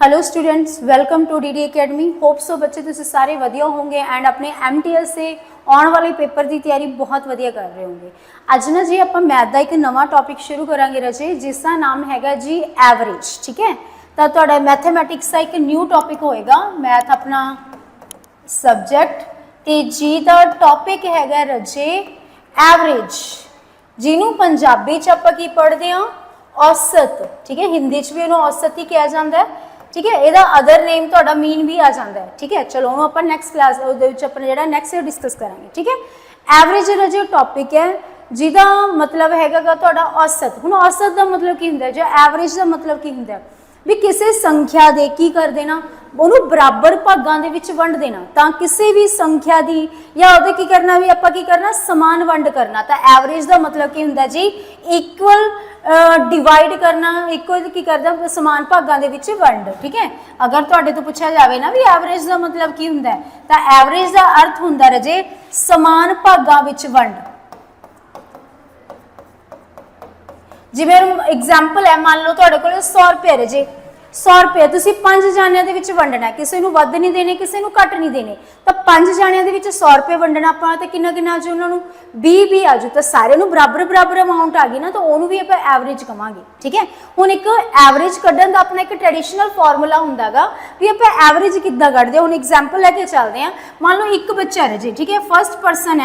Hello students, welcome to the academy. Hope so बच्चे तुसीं सारे वधिया होंगे एंड अपने MTS से आने वाले पेपर की तैयारी बहुत वधिया कर रहे होंगे। अज ना जी आप मैथ का एक नवा टॉपिक शुरू करांगे रजे, जिसका नाम हैगा जी एवरेज। ठीक है, तो तुहाडा मैथेमैटिक्स का एक न्यू टॉपिक होएगा। मैथ अपना सबजैक्ट ते जी का टॉपिक हैगा रजे एवरेज, जिन्हों पंजाबी च आपां की पढ़ते हैं औसत। ठीक है, हिंदी च भी इन्हों औसत ही कहा जाता है। ठीक है, यदा अदर नेम तो मीन भी आ जाता है। ठीक है, चलो हम आप नैक्सट क्लास अपना नैक्सट डिस्कस करेंगे। ठीक है, एवरेज जो टॉपिक है जिदा मतलब हैगा तो औसत। हुण औसत का मतलब की होंदा है, जो एवरेज का मतलब की होंदा है भी किसी संख्या दे की कर देना, उन्होंने बराबर भागों के विच वंड देना। तो किसी भी संख्या की या उहदे की करना भी आपां की करना समान वंड करना। तो एवरेज का मतलब की होंदा जी इक्वल डिवाइड करना, इक्वल की करदा समान भागों के विच वंड। ठीक है, अगर तुहाडे तो पूछा जाए ना भी एवरेज का मतलब की होंदा है, तो एवरेज का अर्थ होंदा रजे समान भागों विच वंड। जिवें एग्जाम्पल है, मान लो तुहाडे कोल 100 रुपये रजे, 100 रुपये तुसीं 5 जाणियां दे विच वंडना, किसी नूं वध नहीं देने, किसी नूं घट नहीं देने। तो 5 जाणियां दे विच 100 रुपये वंडना आपां, तो किन्ना किन्ना आजू उन्हां नूं 20 आजू, तो सारे नूं बराबर बराबर अमाउंट आ गई ना, तो उहनूं भी आपां एवरेज कहांगे। ठीक है, हुण एक एवरेज कड्ढण दा अपना एक ट्रैडिशनल फॉर्मूला हुंदा गा भी आपां एवरेज किद्दां कड्ढदे। हुण एग्जाम्पल लैके चलदे हां, मान लो एक बच्चा रजे, ठीक है, फर्स्ट परसन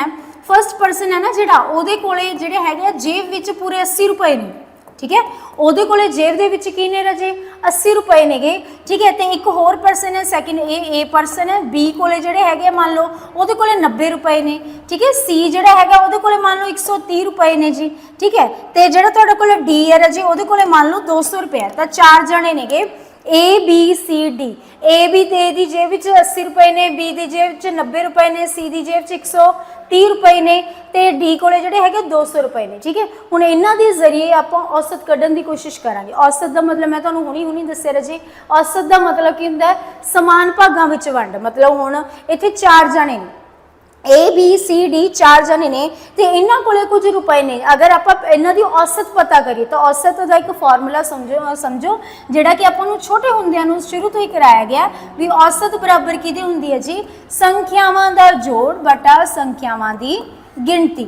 है ना जिहड़ा, उहदे कोले जिहड़े हैगे जेब विच पूरे 80 रुपए ने। ठीक है, उहदे कोले जेब दे विच की ने रजे 80 रुपए नेगे। ठीक है, तो एक होर परसन है, सैकेंड ए परसन है, बी कोले जिहड़े हैगे मान लो उहदे कोले 90 रुपए ने। ठीक है, सी जिहड़ा हैगा उहदे कोले मान लो 130 रुपए ने जी। ठीक है, तो जिहड़ा तुहाडे कोले डी है रजे उहदे कोले मान लो 200 रुपए है। तो 4 जने नेगे A B C D. A B A दी जेब विच 80 रुपए ने, बी दी जेब विच 90 रुपए ने, सी दी जेब च 130 रुपए ने, तो डी कोले जिहड़े हैगे 200 रुपए ने। ठीक है, हुण इन्हां दे जरिए आपां औसत कड्ढण दी कोशिश करांगे। औसत का मतलब मैं तुहानूं हुणी दस्सिआ रजे, औसत का मतलब की हुंदा समान भागां विच वंड। मतलब हुण इत्थे 4 जणे ने, ए बी सी डी 4 जने ने, तो इन्हां कोले कुछ रुपए ने। अगर आप इन्हां दी औसत पता करिए तो औसत का एक फॉर्मूला समझो जिहड़ा कि आपां नूं छोटे हुंदिआं नूं शुरू तो ही कराया गया भी औसत बराबर किहदी हुंदी है जी संख्यावां दा जोड़ बटा संख्यावां दी गिणती।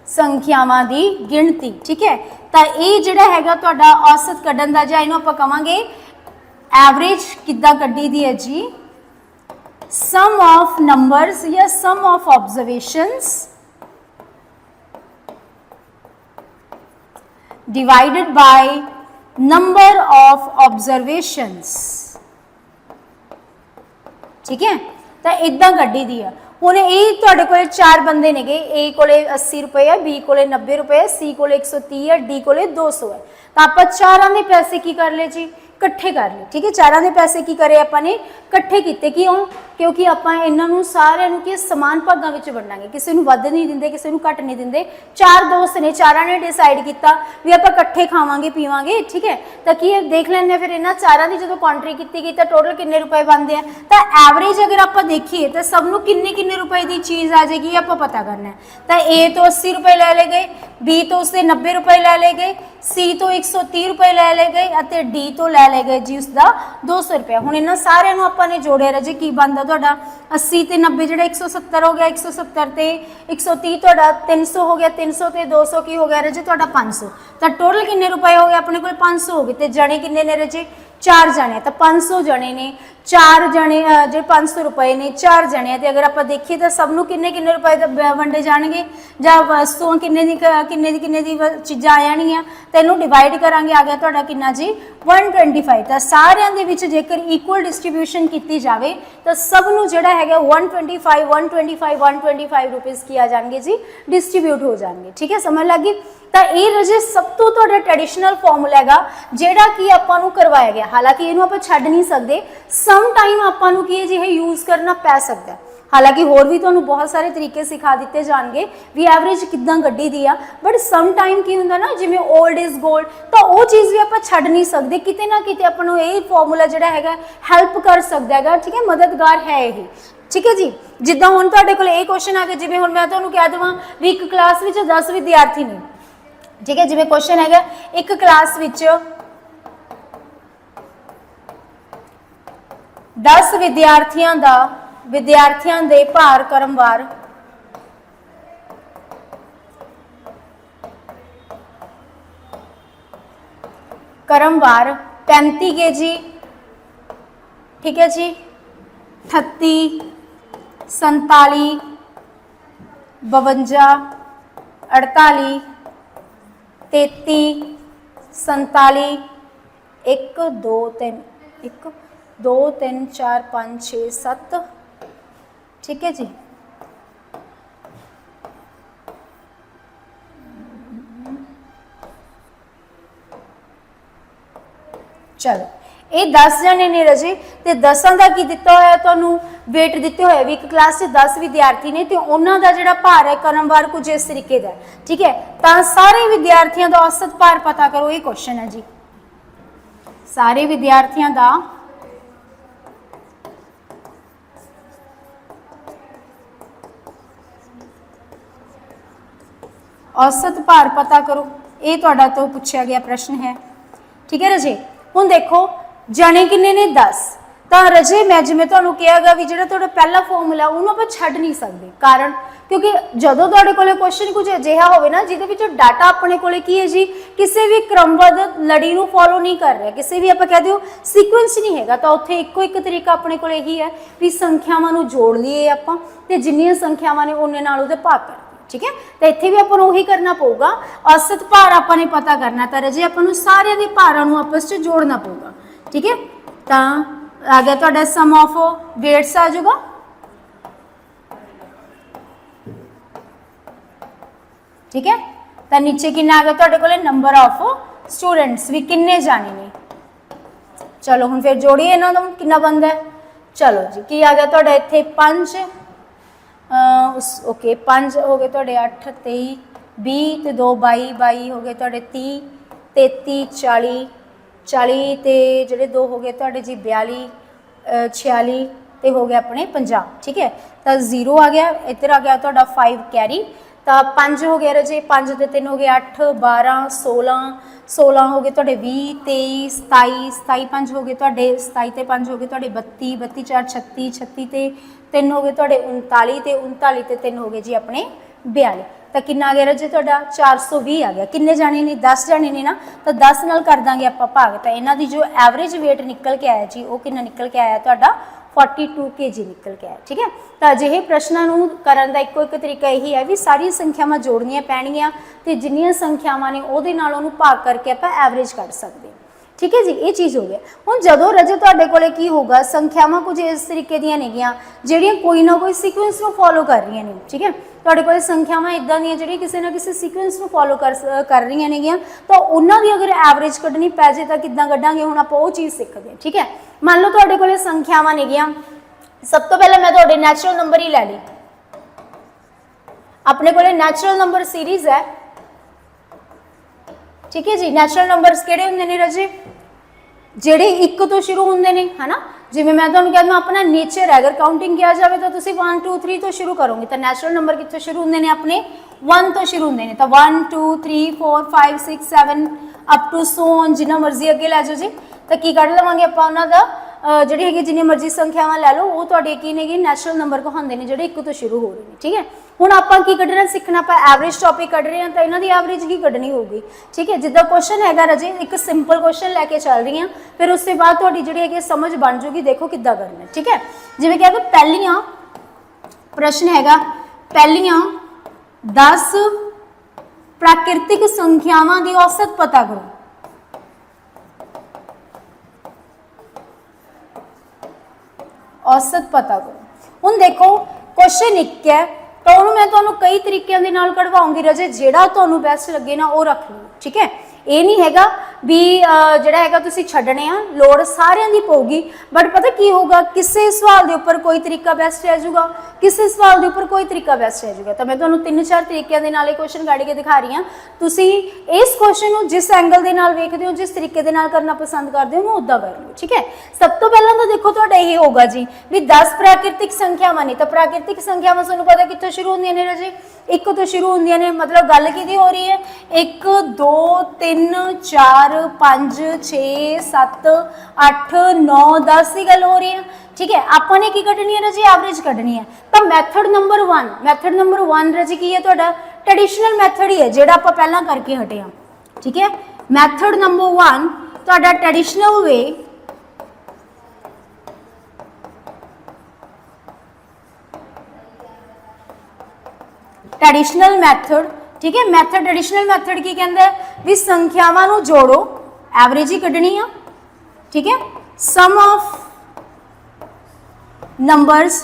संख्यावां दी गिणती। ठीक है, तो ये जिहड़ा हैगा तुहाडा औसत कड्ढण दा, जां इहनूं आपां कहांगे एवरेज किद्दां कड्ढी दी है जी, सम ऑफ नंबर्स या sum of observations divided by number of observations. ठीक है, तो इदां कड्ढी दी है। हुण ये तुहाडे कोले 4 बंदे नेगे, ए कोले 80 रुपए है, बी कोले 90 रुपए है, सी कोले 130 है, डी कोले 200 है। तो आप चारां दे पैसे की कर ले जी इकट्ठे कर ले। ठीक है, चारां दे पैसे की करे आपां ने इकट्ठे कीते, क्यों? क्योंकि आपां इन्हां नूं सारिआं नूं कि समान भागां विच वंडांगे, किसी नूं वध नहीं दिंदे, किसी नूं घट नहीं दिंदे। 4 दोस्त ने, चारां ने डिसाइड किया भी आपां इकट्ठे खावांगे पीवांगे। ठीक है, तो की देख लैंदे फिर इन्हां चारां दी जदों कॉन्ट्री कीती गई तो टोटल किन्ने रुपए बनते हैं। तो एवरेज अगर आपां देखीए तो सब नूं किन्ने किन्ने रुपए की चीज़ आ जाएगी आपां पता करना है। तो ए तो 80 रुपए ले गए, बी तो उसके 90 रुपए ले गए, सी तो 130 रुपए ले गए, और डी तो ले गए जी उसका 200 रुपया। हुण इन्हां सारिआं नूं आपां ने जोड़िआ रजे की बनदा तुहाडा 80 ते 90 जिहड़ा 170 हो गया, 170 ते 130 तुहाडा 300 हो गया, 300 ते 200 की हो गया रजे तुहाडा 500। तो टोटल किन्ने रुपए हो गए अपने कोल 500 हो गए। तो जने किन्ने ने रजे 4 जने, तो 500 जने ने, 4 जने जो 500 रुपए ने 4 जने। तो अगर आप देखिए तो सबनों किन्ने किन्ने रुपए वंडे जाएंगे, जां वस्तुआं किन्ने दी चीज़ां आ जाणगियां, तो इनू डिवाइड करांगे, आ गया तुहाडा किन्ना जी 125। तो सारिआं दे विच जेकर इक्वल डिस्ट्रीब्यूशन की जाए तो सबनों जिहड़ा हैगा 125 रुपीज़ की आ जाएंगे जी, डिस्ट्रीब्यूट हो जाएंगे। ठीक है, समझ लगी। तो ये रजे सब तो तुहाडा ट्रैडिशनल फॉर्मूला हैगा जिहड़ा कि आपां नूं करवाया गया। हालांकि इहनूं आपां छड्ड नहीं सकते, सम टाइम आपां नूं की जी यूज़ करना पै सकता है। हालांकि होर भी तुहानूं बहुत सारे तरीके सिखा दिते जाएंगे भी एवरेज किद्दां कड्ढी दी आ, बट सम टाइम की हुंदा ना जिवें ओल्ड इज गोल्ड, तो वो चीज़ भी आपां छड्ड नहीं सकते। किते ना किते आपां नूं ये फॉर्मूला जिहड़ा हैगा हैल्प कर सकदा हैगा। ठीक है, मददगार है यही। ठीक है जी। जिद्दां हुण तुहाडे कोल ये क्वेश्चन आ गया, जिवें हुण मैं तुहानूं कह देवां भी एक क्लास विच 10 विद्यार्थी ने, ठीक है, जिवें क्वेश्चन हैगा एक क्लास विच 10 विद्यार्थियों दे भार क्रमवार 35 kg, ठीक है जी, 38, 47, 52, 48, 33, 47, 1 2 3 1 2 3 4 5 6 7, ठीक है जी। चलो ये 10 जने ने रजे, तो 10 का की दिता होया तुहानूं वेट दिते हुए भी एक क्लास से 10 विद्यार्थी ने, तो उन्हों का जिहड़ा भार है क्रमवार कुछ इस तरीके का, ठीक है। तो सारे विद्यार्थियों का औसत भार पता करो, ये क्वेश्चन है जी। सारे विद्यार्थियों का औसत भार पता करो, ये तुहाडा तो पूछा गया प्रश्न है, ठीक है रजे। हुण देखो जाने किन्ने ने 10, तो रजे मैं जिवें तुहानूं कहा भी जिहड़ा तुहाडा पहला फॉर्मूला उहनूं आपां छड्ड नहीं सकते, कारण क्योंकि जदों तुहाडे कोले क्वेश्चन कुछ अजिहा होवे ना जिहदे विच डाटा अपने कोले की है जी किसी भी क्रमबद्ध लड़ी नूं फॉलो नहीं कर रहा, किसी भी आपां कह दिओ सीक्वेंस नहीं हैगा, तो उत्थे इक्को एक तरीका अपने कोले यही है भी संख्यावां नूं जोड़ लईए आपां ते जिन्नियां संख्यावां ने उन्ने नाल उहदे भाग कर, ठीक है। तो इत्थे भी आपां नूं उही करना पऊगा, औसत भार आपां ने पता करना, तो रजे आपां नूं सारिआं दे भारां नूं आपस च जोड़ना पऊगा, ठीक है। तो आ गया तुहाडा सम ऑफ वेट्स आ जाऊगा, ठीक है। तो नीचे किन्ना आ गया तुहाडे कोले नंबर ऑफ स्टूडेंट्स भी किन्ने जाने ने। चलो हुण फिर जोड़िए इन्हां दा किन्ना बनदा है। चलो जी की आ गया तुहाडा इत्थे 5 ओके 5 हो गए तुहाडे 8 23 20 ते 2 22 22 हो गए तुहाडे 30 33 40 40 ते जिहड़े 2 हो गए तुहाडे जी 42 46 ते हो गया अपने 50, ठीक है। तो 0 आ गया, इधर आ गया तुहाडा 5 कैरी, तो 5 हो गया रजे 5 ते 3 हो गए 8 12 16 16 हो गए तुहाडे 20 23 27 27 5 हो गए तुहाडे 27 ते 5 हो गए तुहाडे 32 32 4 36 36 ते 3 हो गए तुहाडे 39 ते 39 ते 3 हो गए जी अपने 42, तो किन्ना आ गया रजे तुहाडा 420 आ गया। किन्ने जाने ने 10 जाने ने ना, तो 10 नाल कर दांगे आपां भाग, तो इन्हां दी जो एवरेज वेट निकल के आया जी वो किन्ना निकल के आया तुहाडा 42 kg निकल के आया, ठीक है। तो अजिहे प्रश्नों नूं करन दा इक्को एक तरीका यही है भी सारी संख्यावां जोड़नियां पैणगीआं ते जिन्नियां संख्यावां ने उहदे नाल उहनूं भाग करके आपां एवरेज कढ सकदे हां, ठीक है जी। ये चीज़ हो गया। हुण जदों रजे तुहाडे कोले की होगा संख्यावां कुछ इस तरीके दीयां नेगीआं जिहड़ियां कोई ना कोई सीक्वेंस नूं फॉलो कर रही ने, ठीक है। तुहाडे कोले संख्यावां इदां दीयां जिहड़ियां किसी ना किसी सीक्वेंस नूं फॉलो कर रही नेगीआं, तो उन्हां दी अगर एवरेज कढनी पै जाए तो किद्दां कढांगे, हुण आपां ओह चीज़ सिੱਖਦੇ ਹਾਂ, ठीक है। मान लो तुहाडे कोले संख्यावां नेगीआं, सब तो पहले मैं तुहाडे नैचुरल नंबर ही लै ली, अपने कोले नैचुरल नंबर सीरीज़ है, ठीक है जी। नैचुरल नंबर्स किहड़े हुंदे ने रजे जिहड़े 1 तो शुरू होंदे ने, है ना। जिवें मैं तुहानूं कहदा अपना नेचर है, अगर काउंटिंग किया जाए तो तुसीं 1 2 3 तो शुरू करोगे, तो नैचुरल नंबर कित्थों शुरू होंदे ने अपने 1 तो शुरू होंदे ने, तो 1 2 3 4 5 6 7 अप टू सो ऑन जिन्ना मर्जी अगे लै जाओ जी, तो की कढ लवांगे आपां उन्हां दा जिहड़ी हैगी जिन्नी मर्जी संख्यावां लै लो वो तुहाडे की ने नैचुरल नंबर कहांदे ने जिहड़े 1 तो शुरू हो रहे हैं, ठीक है। हुण आपां की कढना सीखना, आपां एवरेज टॉपिक कढ रहे हैं तो इन्हां दी एवरेज ही कढनी होगी, ठीक है। जिद्दां क्वेश्चन हैगा रजे एक सिंपल क्वेश्चन लैके चल रही हैं, फिर उसके बाद तुहाडी जिहड़ी हैगी समझ बन जूगी, देखो किद्दां करना, ठीक है। जिवें कि पहलियां प्रश्न हैगा पहलियां 10 प्राकृतिक संख्यावां दी औसत पता करो। औसत पता करो। हुण देखो क्वेश्चन एक है तो उन्होंने मैं तुहानूं कई तरीकों के नाल कढवाऊंगी रजे, जिहड़ा तुहानूं बेस्ट लगे ना वो रख लो, ठीक है। ये नहीं हैगा भी ਜਿਹੜਾ ਹੈਗਾ ਤੁਸੀਂ ਛੱਡਣੇ ਆ, ਲੋੜ ਸਾਰਿਆਂ ਦੀ ਪਊਗੀ, ਬਟ ਪਤਾ ਕੀ ਹੋਊਗਾ, ਕਿਸੇ ਸਵਾਲ ਦੇ ਉੱਪਰ ਕੋਈ ਤਰੀਕਾ ਬੈਸਟ ਰਹਿ ਜਾਊਗਾ, ਕਿਸੇ ਸਵਾਲ ਦੇ ਉੱਪਰ ਕੋਈ ਤਰੀਕਾ ਬੈਸਟ ਰਹਿ ਜਾਊਗਾ। ਤਾਂ ਮੈਂ ਤੁਹਾਨੂੰ 3-4 ਤਰੀਕਿਆਂ ਦੇ ਨਾਲ ਇਹ ਕੁਐਸਚਨ ਕੱਢ ਕੇ ਦਿਖਾ ਰਹੀ ਹਾਂ, ਤੁਸੀਂ ਇਸ ਕੁਐਸਚਨ ਨੂੰ ਜਿਸ ਐਂਗਲ ਦੇ ਨਾਲ ਵੇਖਦੇ ਹੋ, ਜਿਸ ਤਰੀਕੇ ਦੇ ਨਾਲ ਕਰਨਾ ਪਸੰਦ ਕਰਦੇ ਹੋ, ਉਹਨੂੰ ਉੱਦਾਂ ਕਰ ਲਓ। ਠੀਕ ਹੈ, ਸਭ ਤੋਂ ਪਹਿਲਾਂ ਤਾਂ ਦੇਖੋ ਤੁਹਾਡਾ ਇਹ ਹੋਗਾ ਜੀ ਵੀ 10 ਪ੍ਰਾਕਿਰਤਿਕ ਸੰਖਿਆਵਾਂ ਨੇ, ਤਾਂ ਪ੍ਰਾਕਿਰਤਿਕ ਸੰਖਿਆਵਾਂ ਤੁਹਾਨੂੰ ਪਤਾ ਕਿੱਥੋਂ ਸ਼ੁਰੂ ਹੁੰਦੀਆਂ ਨੇ ਰਾਜੇ, 1 ਤੋਂ ਸ਼ੁਰੂ ਹੁੰਦੀਆਂ ਨੇ। मतलब गल की हो रही है 1 2 3 4 5 6 7 8 9 10 की गल हो रही है। ठीक है, आपने की कढ़नी है राजी, एवरेज कढ़नी है। तो मैथड नंबर 1 राजी की है तुहाडा ट्रेडिशनल मैथड ही है जिहड़ा आपां पहलां करके हटे हां। ठीक है, मैथड नंबर 1 तुहाडा ट्रेडिशनल वे ट्रेडिशनल मैथड। ठीक है, मैथड ट्रेडिशनल मैथड की कहता है भी संख्यावां नूं जोड़ो, एवरेज ही कढ़नी आ। ठीक है, सम ऑफ नंबर्स,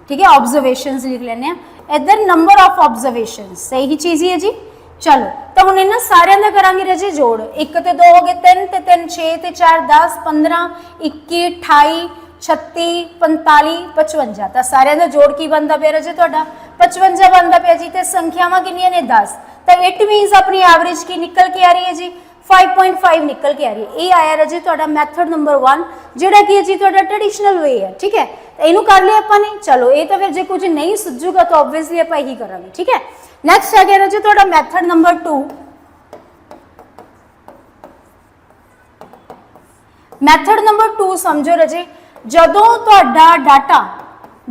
ठीक है, ऑब्जर्वेशंस लिख लेने इधर, नंबर ऑफ ऑब्जर्वेशंस, सही चीज़ ही है जी। चलो तो हुण इन्हां सारियां दा करांगे राजे जोड़, 1 ते 2 हो गए 3 ते 3 6 ते 4 10 15 21 28 36 45 55, तो सारियां दा जोड़ की बनता पे राजे तुहाडा 55 बनता पे जी। तो संख्यावां कितनियां ने 10, तो इट मीनस अपनी एवरेज की निकल के आ रही है जी 5.5 निकल के आ रही है। ये आया राजे तुहाडा मैथड नंबर 1 जिहड़ा कि है जी तुहाडा ट्रेडिशनल वे है। ठीक है, तो इहनूं कर लिया आपां ने। चलो ये तो फिर जे कुछ नहीं सुझूगा तो ऑब्वियसली आपां यही करांगे। ठीक है, नैक्सट आ गया राजे तुहाडा मैथड नंबर 2। मैथड नंबर 2 समझो राजे, जदों तुहाडा डाटा,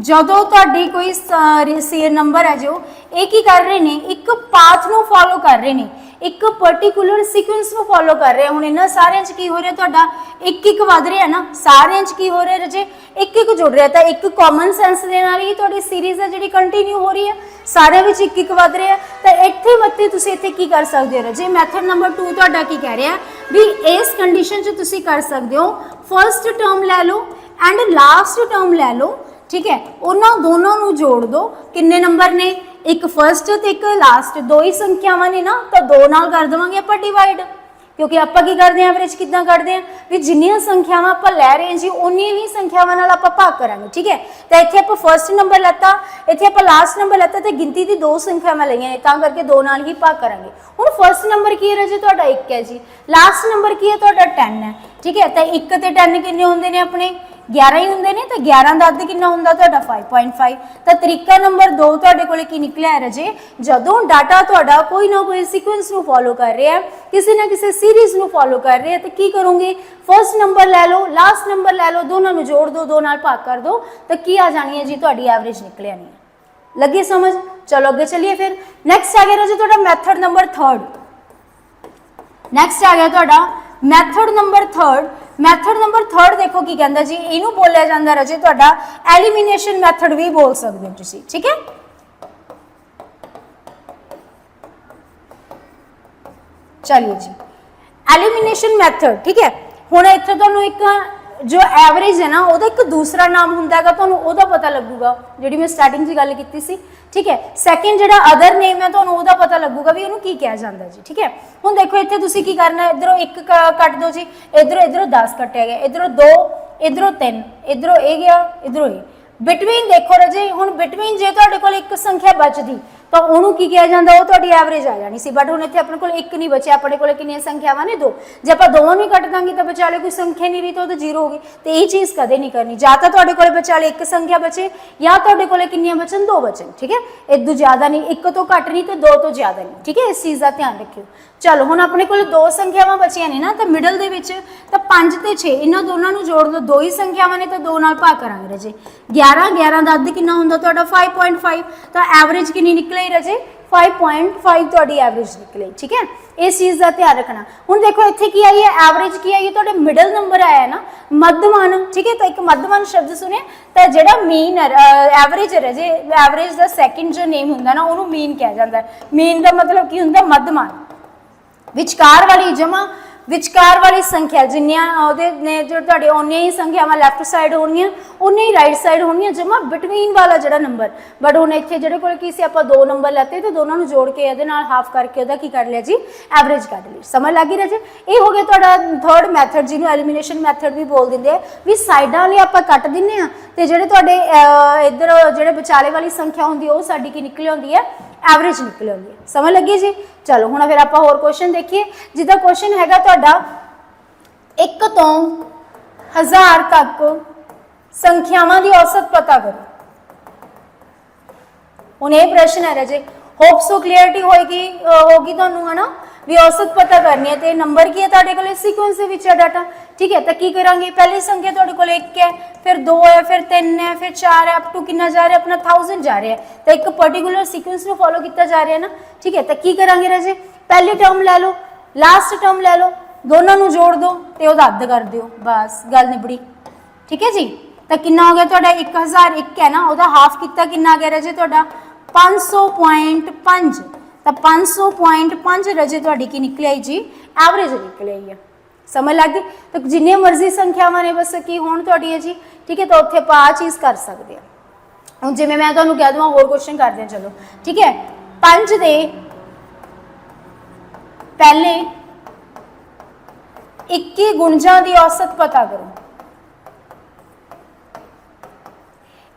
जदों तुहाडी कोई सीरियल नंबर है जो एक ही कर रहे हैं, एक पाथ नूं फॉलो कर रहे हैं, एक पर्टिकुलर सीक्वेंस नूं फॉलो कर रहे हैं। हुण इन्हां सारिਆਂ 'ਚ की हो रहा तुहाडा एक वध रहा है ना, सारिਆਂ 'ਚ की हो रहा है जे एक जुड़ रहा है, तो एक कॉमन सेंस दे नाल ही तुहाडी सीरीज़ है जिहड़ी कंटिन्यू हो रही है, सारे विच एक वध रहा है। तो इत्थे मत्ते तुसीं इत्थे की कर सकदे हो जे मैथड नंबर 2 तुहाडा की कह रहा है भी इस कंडीशन 'ਚ तुसीं कर सकदे हो, फर्स्ट टर्म लै लो एंड लास्ट टर्म लै लो। ठीक है, उन्होंने दोनों नू जोड़ दो, किन्ने नंबर ने, एक फर्स्ट ते एक लास्ट, दो ही संख्यावां ने ना, तो 2 नाल कर देवांगे आपां डिवाइड, क्योंकि आपां की करते हैं एवरेज कितना करते हैं भी जिन्नियां संख्यावां आपां लै रहे हैं जी उन्नी ही संख्यावां नाल आपां भाग करांगे। ठीक है, तो इत्थे आपां फर्स्ट नंबर लैता, इत्थे आपां लास्ट नंबर लैता, तो गिनती दी 2 संख्यावां लईआं ने, तां करके 2 नाल ही भाग करांगे। हुण फर्स्ट नंबर की है जी तुहाडा 1 है जी, लास्ट नंबर की है तुहाडा 10 है। ठीक है, तो 1 ते 10 किन्ने हुंदे ने अपने 11 ही होंगे ने, तो 11 का अद्ध कितना होंदा तुहाडा 5.5। तो तरीका नंबर 2 तुहाडे कोले की निकलिया है राजे, जदों डाटा तुहाडा कोई ना कोई सीक्वेंस नूं फॉलो कर रहा है, किसी ना किसी सीरीज़ नूं फॉलो कर रहे हैं, तो की करोगे, फर्स्ट नंबर लै लो, लास्ट नंबर लै लो, दोनों नूं जोड़ दो, 2 नाल भाग कर दो, तो की आ जानी है जी तुहाडी एवरेज निकल आनी है। लगी समझ? चलो अगे चलिए फिर। नैक्सट आ गया राजे तुहाडा मैथड नंबर 3। नैक्सट आ गया तुहाडा मैथड नंबर 3। मैथड नंबर 3 देखो की कहता जी, इनू बोलिया जाता राजे तुहाडा एलिमिनेशन मैथड भी बोल सकते हो तुसीं। ठीक है, चलिए जी एलिमिनेशन मैथड। ठीक है, हुण इत्थे तुहानूं एक जो एवरेज है ना ਉਹਦਾ एक दूसरा नाम ਹੁੰਦਾ ਹੈਗਾ, ਤੁਹਾਨੂੰ ਉਹਦਾ पता लगूगा ਜਿਹੜੀ मैं स्टार्टिंग 'ਚ ਗੱਲ ਕੀਤੀ ਸੀ। ठीक है, सैकेंड ਜਿਹੜਾ अदर नेम है ਤੁਹਾਨੂੰ ਉਹਦਾ पता लगूगा भी ਉਹਨੂੰ ਕੀ ਕਿਹਾ ਜਾਂਦਾ जी। ठीक है, ਹੁਣ देखो ਇੱਥੇ ਤੁਸੀਂ ਕੀ ਕਰਨਾ, इधरों 1 ਕੱਟ ਦਿਓ जी, इधरों 10 ਕੱਟਿਆ ਗਿਆ, इधरों 2, इधरों 3, इधरों ਇਹ ਗਿਆ, इधरों ਇਹ, बिटवीन देखो राजे, हुण बिटवीन जे ਤੁਹਾਡੇ ਕੋਲ ਇੱਕ संख्या बचदी तो उन्होंने की कहा जाता, वो तुहाडी एवरेज आ जानी सी, बट हुण इत्थे अपने कोल एक नहीं बचे, अपने कोल कितनी संख्यावां ने 2, जे आपां दोवां नूं कट दांगे तो विचाले कोई संख्या नहीं रही तो 0 होगी। तो यही चीज़ कदे नहीं करनी, जां तां तुहाडे कोल विचाले एक संख्या बचे या तुहाडे कोल कितनियां बचन, 2 बचन। ठीक है, इदों ज़्यादा नहीं, 1 तो घट नहीं तो 2 तो ज़्यादा नहीं। ठीक है, इस चीज़ का ध्यान रखियो। चलो हुण अपने कोल 2 संख्यावां बचियां ने ना, तो मिडल दे विच तो 5 ते 6 इन्हां दोनों नूं जोड़ दो, 2 ही संख्यावां ने तो 2 नाल भाग करांगे राजे। 11 दा अद्ध कितना हुंदा तुहाडा 5.5, तो एवरेज कितनी निकले राजे 5.5 तुहाडी एवरेज निकले। ठीक है, इस चीज़ का ध्यान रखना। हुण देखो इत्थे की आई है, एवरेज की आई है, तुहाडे मिडल नंबर आया है ना, मध्यमान। ठीक है, तो एक मध्यमान शब्द सुने, तो जिहड़ा मीन एवरेज है जे, एवरेज का सैकेंड जो नेम हुंदा ना उन्होंने मीन कहा जाता है। मीन का मतलब की हुंदा मध्यमान, विचकार वाली जमा ਵਿਚਕਾਰ ਵਾਲੀ ਸੰਖਿਆ ਜਿੰਨੀਆਂ ਉਹਦੇ ਨੇ ਜੋ ਤੁਹਾਡੇ ਉਨੀਆਂ ਹੀ ਸੰਖਿਆਵਾਂ ਲੈਫਟ ਸਾਈਡ ਹੋਣਗੀਆਂ ਉਨੀਆਂ ਹੀ ਰਾਈਟ ਸਾਈਡ ਹੋਣਗੀਆਂ ਜਮਾ ਬਿਟਵੀਨ ਵਾਲਾ ਜਿਹੜਾ ਨੰਬਰ। ਬਟ ਹੁਣ ਇੱਥੇ ਜਿਹੜੇ ਕੋਲ ਕੀ ਸੀ ਆਪਾਂ 2 ਨੰਬਰ ਲੈਤੇ ਤੇ ਦੋਨਾਂ ਨੂੰ ਜੋੜ ਕੇ ਇਹਦੇ ਨਾਲ ਹਾਫ ਕਰਕੇ ਉਹਦਾ ਕੀ ਕੱਢ ਲਿਆ ਜੀ ਐਵਰੇਜ ਕੱਢ ਲਈ। ਸਮਝ ਲੱਗ ਗਈ ਰਾਜੇ। ਇਹ ਹੋ ਗਿਆ ਤੁਹਾਡਾ ਥਰਡ ਮੈਥਡ ਜਿਹਨੂੰ ਐਲੀਮੀਨੇਸ਼ਨ ਮੈਥਡ ਵੀ ਬੋਲ ਦਿੰਦੇ ਆ ਵੀ ਸਾਈਡਾਂ ਵਾਲੇ ਆਪਾਂ ਕੱਟ ਦਿੰਦੇ ਆ ਤੇ ਜਿਹੜੇ ਤੁਹਾਡੇ ਇੱਧਰ ਜਿਹੜੇ ਵਿਚਾਲੇ ਵਾਲੀ ਸੰਖਿਆ ਹੁੰਦੀ ਉਹ ਸਾਡੀ ਕੀ ਨਿਕਲ ਆਉਂਦੀ ਹੈ ਐਵਰੇਜ ਨਿਕਲ ਆਉਂਦੀ ਹੈ। ਸਮਝ ਲੱਗੀ ਜੀ। ਚਲੋ ਹੁਣ ਫਿਰ ਆਪਾਂ ਹੋਰ ਕੁਐਸਚਨ ਦੇਖੀਏ ਜਿਹਦਾ ਕੁਐਸਚਨ ਹੈਗਾ ਤੁਹਾਡਾ 1 ਤੋਂ 1000 ਤੱਕ ਸੰਖਿਆਵਾਂ ਦੀ ਔਸਤ ਪਤਾ ਕਰੋ। ਹੁਣ ਇਹ ਪ੍ਰਸ਼ਨ ਹੈ ਰਾਜੇ ਹੋਪ ਸੋ ਕਲੀਅਰਿਟੀ ਹੋਗੀ ਤੁਹਾਨੂੰ है ना भी औसत पता करनी है तो नंबर की है ਤੁਹਾਡੇ ਕੋਲ सीक्वेंस ਦੇ ਵਿੱਚ ਹੈ डाटा ठीक है। तो की करांगे पहली संख्या ਤੁਹਾਡੇ ਕੋਲ 1 है फिर 2 है फिर 3 है फिर 4 है अप टू कितना जा रहा है अपना 1000 जा रहा है तो एक पर्टिकुलर सीक्वेंस ਨੂੰ फॉलो किया जा रहा है ना ठीक है। तो की करांगे राजे पहली टर्म ले लो लास्ट टर्म ले लो दोनों ਨੂੰ जोड़ दो ਤੇ ਉਹਦਾ ਅੱਧ ਕਰ ਦਿਓ बस गल निबड़ी ठीक है जी। तो कितना हो गया ਤੁਹਾਡਾ 1001 है ना ਉਹਦਾ हाफ किया कितना आ गया राजे ਤੁਹਾਡਾ 500.5 तो 500.5 रजे तुहाडी की निकल आई जी एवरेज निकल आई है। समझ लग गई। तो जिन्नी मर्जी संख्यावां ने बस की होण तुहाडी जी ठीक है। तो उत्थे आपां आ चीज़ कर सकते हैं। हुण जिवें मैं तुहानूं कह देवां होर क्वेश्चन करदे हां चलो ठीक है। 5 दे पहले 21 गुणजां दी औसत पता करो।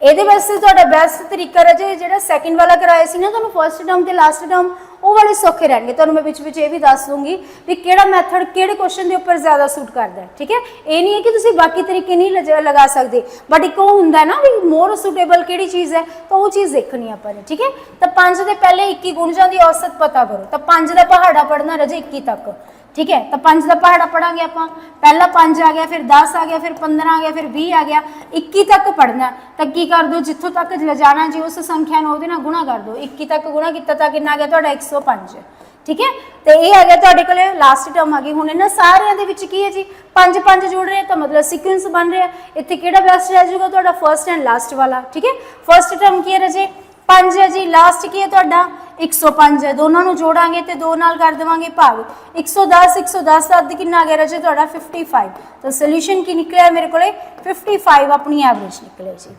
ਇਹਦੇ ਵਾਸਤੇ ਤੁਹਾਡਾ ਬੈਸਟ ਤਰੀਕਾ ਰਜੇ ਜਿਹੜਾ ਸੈਕਿੰਡ ਵਾਲਾ ਕਰਾਇਆ ਸੀ ਨਾ ਤੁਹਾਨੂੰ ਫਰਸਟ ਟਰਮ ਤੇ ਲਾਸਟ ਟਰਮ ਉਹ ਵਾਲੇ ਸੌਖੇ ਰਹਿਣਗੇ। ਤੁਹਾਨੂੰ ਮੈਂ ਵਿੱਚ ਇਹ ਵੀ ਦੱਸ ਦੂੰਗੀ ਵੀ ਕਿਹੜਾ ਮੈਥਡ ਕਿਹੜੇ ਕੁਐਸਚਨ ਦੇ ਉੱਪਰ ਜ਼ਿਆਦਾ ਸੂਟ ਕਰਦਾ ਹੈ ਠੀਕ ਹੈ। ਇਹ ਨਹੀਂ ਹੈ ਕਿ ਤੁਸੀਂ ਬਾਕੀ ਤਰੀਕੇ ਨਹੀਂ ਲਗਾ ਸਕਦੇ ਬਟ ਇੱਕ ਉਹ ਹੁੰਦਾ ਨਾ ਵੀ ਮੋਰ ਸੂਟੇਬਲ ਕਿਹੜੀ ਚੀਜ਼ ਹੈ ਤਾਂ ਉਹ ਚੀਜ਼ ਦੇਖਣੀ ਆਪਾਂ ਨੇ ਠੀਕ ਹੈ। ਤਾਂ 5 ਦੇ ਪਹਿਲੇ 21 ਗੁਣਜਾਂ ਦੀ ਔਸਤ ਪਤਾ ਕਰੋ। ਤਾਂ 5 ਦਾ ਪਹਾੜਾ पढ़ना रजे 21 तक ठीक है। तो 5 का पहाड़ा पढ़ांगे आप पहला 5 आ गया फिर 10 आ गया फिर 15 आ गया फिर 20 आ गया 21 तक पढ़ना तो की कर दो जितों तक ले जाना जी उस संख्या वो गुणा कर दो 21 तक गुणा किया तो कितना आ गया तुहाडा 105 ठीक है। तो ये आ गया तुहाडे कोले लास्ट टर्म आ गई। हुण इन्हां सारियां दे विच की है जी 5 जुड़ रहे तो मतलब सीक्वेंस बन रहा है। इत्थे किहड़ा बेस्ट रह जाऊगा तुहाडा फर्स्ट एंड लास्ट वाला ठीक है। फर्स्ट टर्म की है रजे 5 है जी लास्ट की है तुहाडा 105 है दोनों ਨੂੰ जोड़ांगे तो 2 नाल कर देवांगे भाग 110 का अद्ध कितना आ गया रजे तुहाडा 55। तो सोल्यूशन की निकलिया मेरे को 55 अपनी एवरेज निकले जी।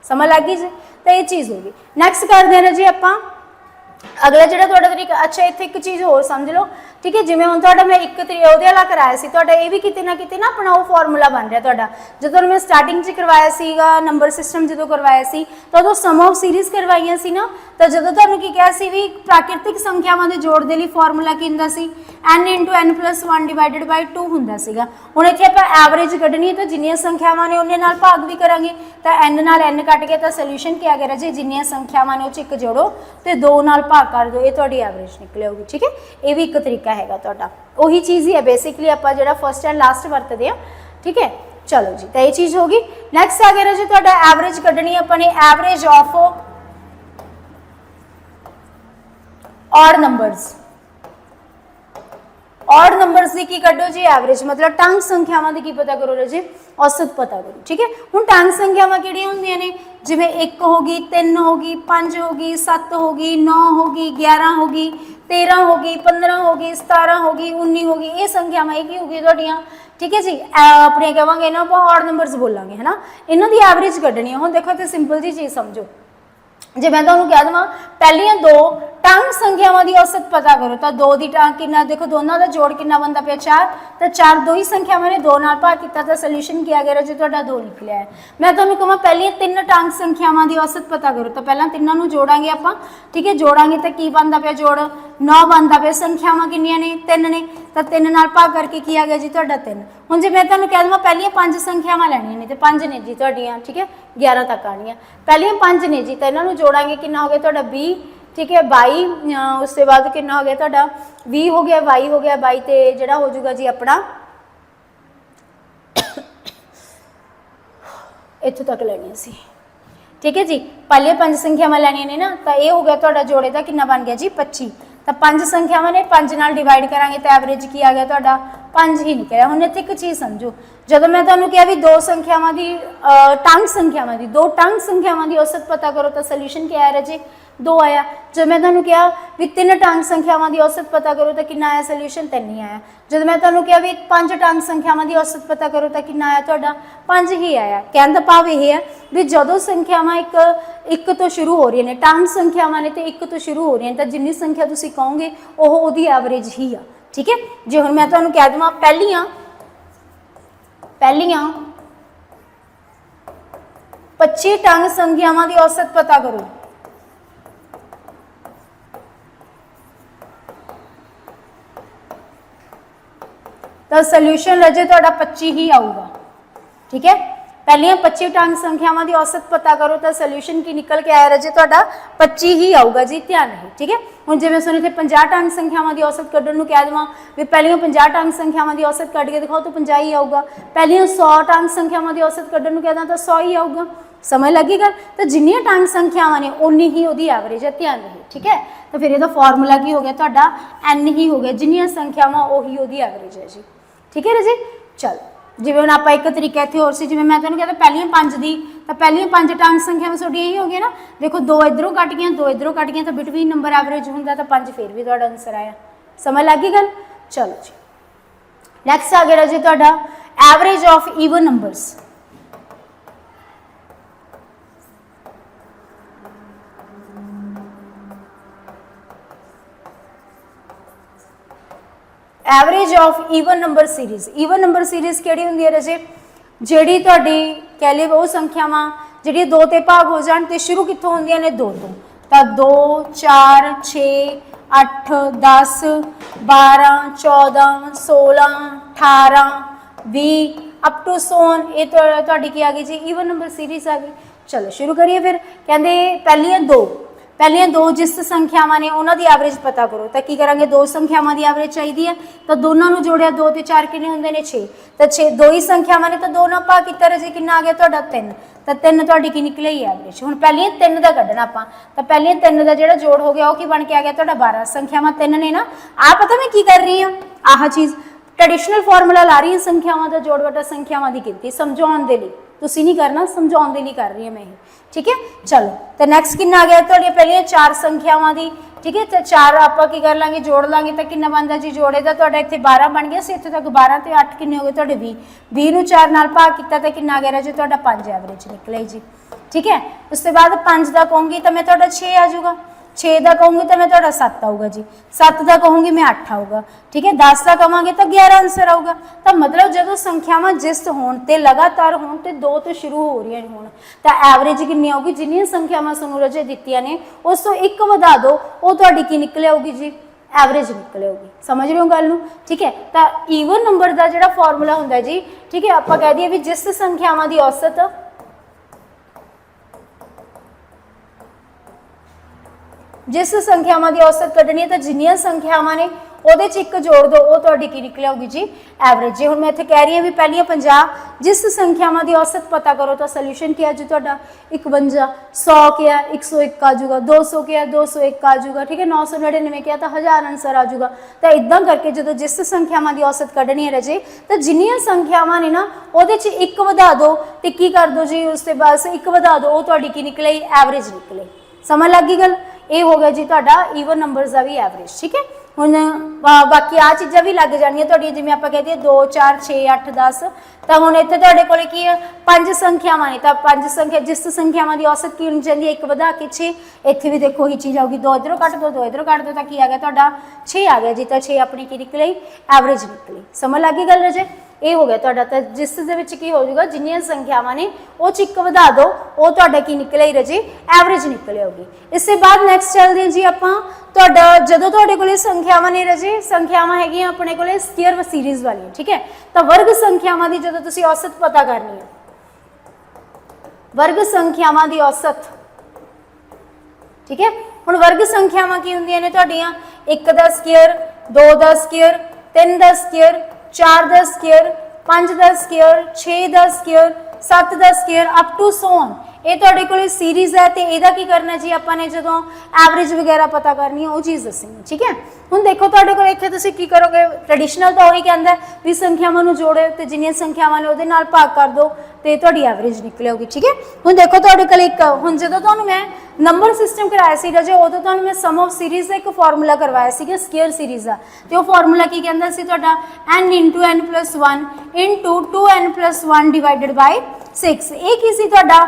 समझ लग गई जी। तो ये चीज़ होगी। नैक्सट करते हैं जी आप अगला जो तरीका। अच्छा इतने एक चीज़ होर समझ लो ठीक है। जिवें हुण तुहाडा मैं एक ਉਹਦੇ वाला कराया सी तुहाडा ये भी किते ना अपना वो फॉर्मूला बन रहा तुहाडा जो मैं स्टार्टिंग च करवाया सीगा नंबर सिस्टम जो करवाया सी तो उदों सम ऑफ सीरीज़ करवाइयां सी ना तो जो तुहानूं की कहा सी भी प्राकृतिक संख्यावां दे जोड़ दे लई फॉर्मूला की हुंदा सी n × n+1 डिवाइडेड बाय 2 हुंदा सीगा। हुण इत्थे आपां एवरेज कढनी है तो जिन्नियां संख्यावां ने उन्ने नाल भाग भी करांगे तो n नाल n कट गया तो सोल्यूशन क्या आ गया जी जिन्नियां संख्यावां ने उह च 1 जोड़ो तो 2 नाल भाग कर दो ये तुहाडी एवरेज निकल आऊगी ठीक है। ये भी एक तरीका हैगा तुहाडा ਉਹੀ चीज़ ही है बेसिकली ਆਪਾਂ ਜਿਹੜਾ फर्स्ट एंड लास्ट वरतदे आ ठीक है। चलो जी तो ये चीज़ होगी। नैक्सट आ गया जी तुहाडा एवरेज कढनी अपने average of odd numbers. Odd numbers की की कढो जी एवरेज मतलब टंग संख्यावां की पता करो रजे औसत पता करो ठीक है। हुण टंग संख्यावां किहड़ियां हुंदियां ने जिवें 1 होगी 3 होगी 5 होगी 7 होगी 9 होगी 11 होगी 13 होगी 15 होगी 17 होगी 19 होगी ये संख्यावां ये की होगी तुहाडियां ठीक है जी। अपने कहांगे इन्हां आपां ऑड नंबर्स बोलांगे है ना इन्हां दी एवरेज कढनी है। हुण देखो ते सिंपल जी चीज़ समझो जे मैं तुहानूं कह देवां पहलियां 2 टंग संख्यावां दी औसत पता करो तो 2 दी टंग कितना देखो दोनों का जोड़ कितना बनता पे 4 तो 4 दो ही संख्यावां ने 2 नाल भाग किया तो सोल्यूशन किया गया जो तुहाडा 2 निकलिया है। मैं तुहानूं कहां पहलियां 3 टंग संख्यावां दी औसत पता करो तो पहलां तिन्नां नूं जोड़ांगे आपां ठीक है। जोड़ांगे तो की बनता पे जोड़ 9 बनता पे संख्यावां कितनियां ने 3 ने तो 3 नाल भाग करके की आ गया जी तुहाडा 3। हुण जे मैं तुहानूं कह देवां पहलियां 5 संख्यावां लैणियां ने तो 5 ने जी तुहाडियां ठीक है 11 तक आणियां पहलियां 5 ने जी तो इन्हां नूं जोड़ांगे कितना हो गया तुहाडा 20 ठीक है 22 उसके बाद कितना हो गया तुहाडा 20 हो गया 22 हो गया 22 तो जिहड़ा हो जाऊगा जी अपना इत्थों तक लैनी सी ठीक है जी। पहले 5 संख्यावां लैनियां ने ना तो ये हो गया तुहाडा जोड़े का कितना बन गया जी 25 तो 5 संख्यावां ने 5 नाल डिवाइड करांगे तो एवरेज की आ गया तुहाडा 5 ही निकलिया। हुण इत्थे एक चीज़ समझो, जदों मैं तुहानूं कहा भी दो संख्यावां दी टंग संख्यावां दी दो टंग संख्यावां दी औसत पता करो तो सोल्यूशन क्या आया राजे 2 आया। जब मैं तुहानूं कहा भी 3 टंग संख्यावां दी औसत पता करो तो कितना आया सोल्यूशन 3 ही आया। जब मैं तुहानूं कहा भी 5 टंग संख्यावां दी औसत पता करो तो कितना आया तुहाडा 5 ही आया। कहण दा भाव यह है भी जदों संख्यावां एक तो शुरू हो रही ने टंग संख्यावां ने तो एक तो शुरू हो रही तो जिन्नी संख्या तुसीं कहोगे वो उहदी एवरेज ही आ। ठीक है, जे हुण मैं तुहानूं कह देवां पहलियां 25 टंग संख्यावां दी औसत पता करो तो सोल्यूशन रजे तुहाडा 25 ही आऊगा। ठीक है, पहलियां 25 टंग संख्यावां दी औसत पता करो तो सोल्यूशन की निकल के आया रजे तुहाडा 25 ही आऊगा जी, ध्यान रहे। ठीक है, हुण जिवें सुणे थे 50 टंग संख्यावां दी औसत कढण नूं कह देवां भी पहलियां 50 टंग संख्यावां दी औसत कढ के दिखाओ तो 50 ही आऊगा। पहलियां 100 टंग संख्यावां दी औसत कढण नूं कह दां तो 100 ही आऊगा। समझ लगी गल? तो जिन्नियां टंग संख्यावां ने उन्नी ही उहदी एवरेज है, ध्यान रहे। ठीक है, तो फिर इहदा फार्मूला की हो गया तुहाडा n ही हो गया, जिन्नियां संख्यावां उही उहदी एवरेज है जी। ठीक है राजे, चलो जिवें हुण आपां एक तरीका इत्थे होर सी, जिवें मैं तुहानूं कहता पहलियां 5 दी तो पहलियां 5 टंग संख्यावां तुहाडियां यही हो गई ना। देखो 2 इधरों कट गईयां 2 इधरों कट गईयां तो बिटवीन नंबर एवरेज हुंदा तो 5 फिर भी तुहाडा आंसर आया। समझ लगी गल? चलो जी नैक्सट आ गया राजे तुहाडा average of even numbers. Average of even number series. Even number series किहड़ी हुंदी है राजे? जिहड़ी तुहाडी कह लईए वो संख्यावां जिहड़ियां 2 ते भाग हो जाण ते शुरू कित्थों हुंदियां ने 2 तो। तां 2 4 6 8 10 12 14 16 18 20 अप टू सोन ये तुहाडी की आ गई जी ईवन नंबर सीरीज आ गई। चलो शुरू करिए फिर। कहंदे पहलियां दो जिस संख्यावां ने उन्हां दी एवरेज पता करो तो की करांगे, 2 संख्यावां दी एवरेज चाहिदी है तो दोनों नूं जोड़िया 2 ते 4 किन्ने हुंदे ने 6 तो 6 दो ही संख्यावां ने तो 2 नाल भाग कीता राजे किन्ना आ गया तुहाडा 3 तो 3 तुहाडी की निकले ही एवरेज। हुण पहलियां 3 दा कढना आपां तो पहलियां 3 दा जिहड़ा जोड़ हो गया वो की बन के आ गया तुहाडा 12 संख्यावां 3 ने ना। आ पता मैं की कर रही हां आह चीज़ ट्रेडिशनल फॉर्मूला ला रही है संख्यावां दा जोड़ वटा संख्यावां दी गिनती समझाउण दे लई, तुसीं नहीं करना समझाउण दे लई कर रही हां मैं। ठीक है, चलो तो नैक्सट कितना आ गया तुहाडियां पहलियां 4 संख्यावां दी। ठीक है, तो 4 आपां की कर लांगे जोड़ लांगे तो कितना बनदा जी जोड़े दा तुहाडा इत्थे 12 बन गया सी। इत्थे तक 12 ते 8 किन्ने हो गए तुहाडे 20 नूं 4 नाल भाग कीता तो कितना आ गया राजे तुहाडा 5 एवरेज निकले जी। ठीक है, उसके बाद 5 दा कहूँगी तो मैं तुहाडा 6 आ जाऊगा, 6 का कहूँगी तो मैं तुहाडा 7 आऊगा जी, 7 का कहूँगी मैं 8 आऊगा। ठीक है, 10 का कहांगे तो 11 आंसर आऊगा। तो मतलब जो संख्यावां जिस होण ते लगातार होण ते 2 तो शुरू हो रही होण तो एवरेज कितनी आऊगी, जिन्नियां संख्यावां तुहानूं राजे दित्तियां ने उस तो 1 वधा दो वो तुहाडी की निकल आऊगी जी एवरेज निकल आऊगी। समझ रहे हो गल नूं? ठीक है, तो ईवन नंबर का जिहड़ा फॉर्मूला हुंदा जी, ठीक है, आपां कह दईए भी जिस संख्यावां दी औसत जिस संख्यावां दी औसत कढनी है तो जिन्नियां संख्यावां ने ਉਹਦੇ ਚ ਇੱਕ जोड़ दो वो तुहाडी की निकल आऊगी जी एवरेज। जे हुण मैं इत्थे कह रही हां भी पहलियां 50 जिस संख्यावां दी औसत पता करो तो सोल्यूशन क्या जी तुहाडा 51, 100 क्या 101 आ जाऊगा, 200 क्या 201 आ जाऊगा। ठीक है, 999 क्या तो 1000 आंसर आ जाऊगा। तो इदां करके जो जिस संख्यावां दी औसत कढनी है राजे तो जिन्नियां संख्यावां ने ना ਉਹਦੇ ਚ ਇੱਕ ਵਧਾ दो ते की कर दो जी उसके बाद एक ਵਧਾ दो वो तुहाडी की निकले एवरेज निकले। समझ लग गई गल? ये हो गया जी तुहाडा ईवन नंबर्स का भी एवरेज। ठीक है, हुण बाकी आ चीज़ां भी लग जाणियां तुहाडियां जिवें आपां कहदे 2 4 6 8 10 तो हुण इत्थे तुहाडे कोल की है 5 संख्यावां ने तो 5 संख्या जिस संख्यावां दी औसत की होनी चाहिए 1 वधा के 6। इत्थे भी देखो ही चीज़ आऊगी 2 इधरों कट दो 2 इधरों कट दो तो की आ गया तुहाडा 6 आ गया जी। तो 6 अपनी की निकली एवरेज निकली। समझ लगी गल राजे? ये हो गया तुहाडा। तो जिस दे विच की हो जाऊगा जिन्नियां संख्यावां ने वो च 1 वधा दो वो तुहाडा की निकले ही राजे एवरेज निकले होगी। इसके बाद नैक्सट चलदे जी आपां तुहाडा जदों तुहाडे कोले संख्यावां ने राजे संख्यावां हैगियां अपने कोले स्क्वायर सीरीज वाली। ठीक है, तो वर्ग संख्यावां दी जदों तुसीं औसत पता करनी है वर्ग संख्यावां दी औसत। ठीक है, हुण वर्ग संख्यावां की हुंदियां ने तुहाडीआं 1 दा स्क्वायर 2 दा स्क्वायर 3 दा स्क्वायर 4 दा स्क्वायर 5 दा स्क्वायर 6 दा स्क्वायर 7 दा स्क्वायर अप टू सोन ये तुहाडे कोल सीरीज़ है तो यदा की करना जी आपां ने जदों एवरेज वगैरह पता करनी है वो चीज़ दसनी ठीक है। हुण देखो तुहाडे कोल इत्थे तुसीं की करोगे ट्रेडिशनल तो वही कहंदा भी संख्यावां नूं जोड़ो ते जिन्नियां संख्यावां ने उहदे नाल भाग कर दो तो तुहाडी एवरेज निकलेगी ठीक है। हुण देखो तुहाडे कोल एक हुण जदों तुहानूं मैं नंबर सिस्टम कराया सी राजे उदों तुहानूं मैं सम ऑफ सीरीज़ का एक फार्मूला करवाया सीगा स्केयर सीरीज़ का तो वो फार्मूला की कहंदा सी तुहाडा n into n plus 1 into 2n plus 1 divided by 6 ये की सी तुहाडा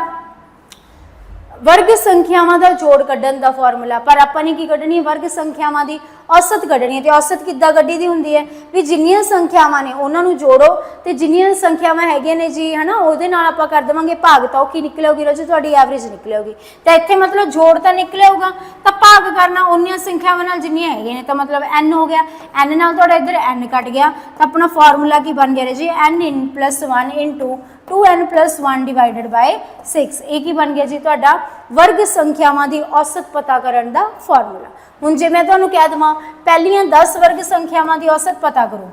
वर्ग संख्यावां दा जोड़ कड्ढण दा फार्मूला पर आपां ने की कड्ढनी वर्ग संख्यावां दी औसत कड्ढनी है तो औसत किद्दां कड्ढी दी हुंदी है भी जिन्नियां संख्यावां ने उन्हां नूं जोड़ो ते जिन्नियां संख्यावां हैगियां ने जी है ना उहदे नाल आपां कर देवांगे भाग तां की निकलेगी राजे तुहाडी एवरेज निकलेगी तो इत्थे मतलब जोड़ तां निकलेगा तां भाग करना उन्नियां संख्यावां नाल जिन्नियां हैगियां ने तां मतलब n हो गया n नाल तुहाडा इधर n कट गया तां अपना फार्मूला की बन गया जी n in plus 1 into 2n plus 1 divided by 6 ये की बन गया जी तुहाडा वर्ग संख्यावां दी औसत पता करन दा फार्मूला। हुण जे मैं तुहानूं कह देवां पहलियां 10 वर्ग संख्यावां दी औसत पता करो